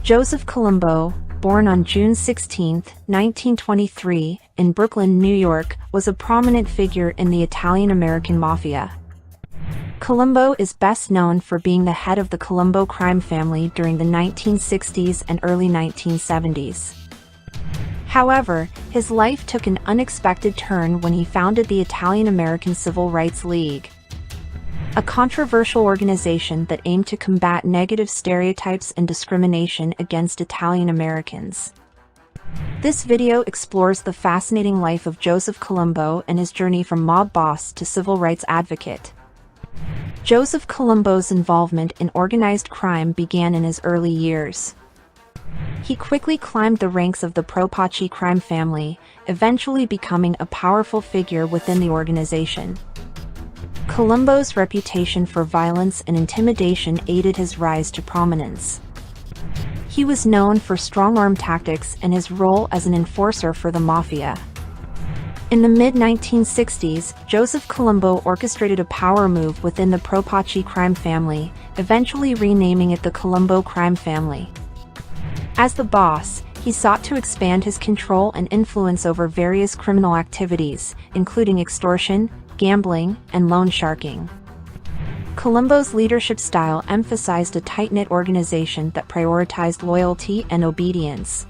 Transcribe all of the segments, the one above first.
Joseph Colombo, born on June 16, 1923, in Brooklyn, New York, was a prominent figure in the Italian-American mafia. Colombo is best known for being the head of the Colombo crime family during the 1960s and early 1970s. However, his life took an unexpected turn when he founded the Italian-American Civil Rights League, a controversial organization that aimed to combat negative stereotypes and discrimination against Italian Americans. This video explores the fascinating life of Joseph Colombo and his journey from mob boss to civil rights advocate. Joseph Colombo's involvement in organized crime began in his early years. He quickly climbed the ranks of the Propaci crime family, eventually becoming a powerful figure within the organization. Colombo's reputation for violence and intimidation aided his rise to prominence. He was known for strong-arm tactics and his role as an enforcer for the mafia. In the mid-1960s, Joseph Colombo orchestrated a power move within the Propaci crime family, eventually renaming it the Colombo crime family. As the boss, he sought to expand his control and influence over various criminal activities, including extortion, gambling, and loan sharking. Colombo's leadership style emphasized a tight-knit organization that prioritized loyalty and obedience.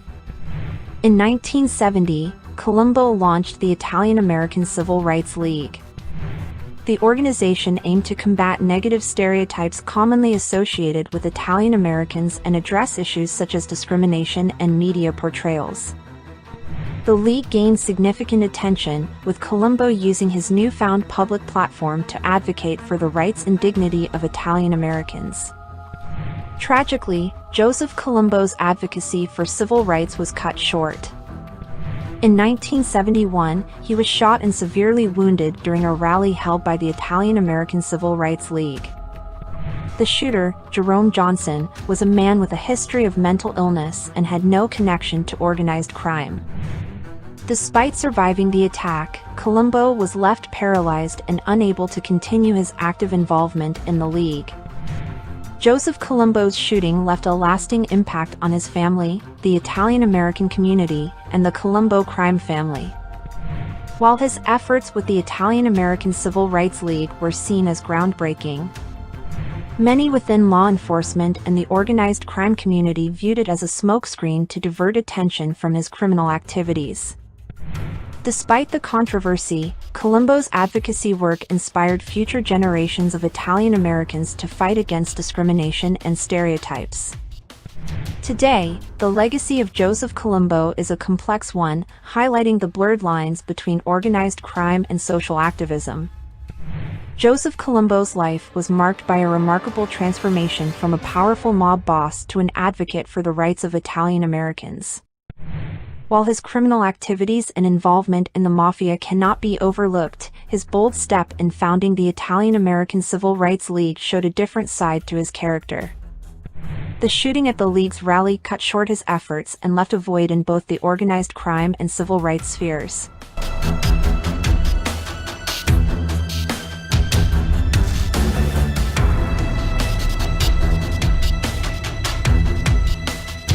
In 1970, Colombo launched the Italian-American Civil Rights League. The organization aimed to combat negative stereotypes commonly associated with Italian Americans and address issues such as discrimination and media portrayals. The League gained significant attention, with Colombo using his newfound public platform to advocate for the rights and dignity of Italian Americans. Tragically, Joseph Colombo's advocacy for civil rights was cut short. In 1971, he was shot and severely wounded during a rally held by the Italian-American Civil Rights League. The shooter, Jerome Johnson, was a man with a history of mental illness and had no connection to organized crime. Despite surviving the attack, Colombo was left paralyzed and unable to continue his active involvement in the League. Joseph Colombo's shooting left a lasting impact on his family, the Italian-American community, and the Colombo crime family. While his efforts with the Italian-American Civil Rights League were seen as groundbreaking, many within law enforcement and the organized crime community viewed it as a smokescreen to divert attention from his criminal activities. Despite the controversy, Colombo's advocacy work inspired future generations of Italian Americans to fight against discrimination and stereotypes. Today, the legacy of Joseph Colombo is a complex one, highlighting the blurred lines between organized crime and social activism. Joseph Colombo's life was marked by a remarkable transformation from a powerful mob boss to an advocate for the rights of Italian Americans. While his criminal activities and involvement in the mafia cannot be overlooked, his bold step in founding the Italian-American Civil Rights League showed a different side to his character. The shooting at the League's rally cut short his efforts and left a void in both the organized crime and civil rights spheres.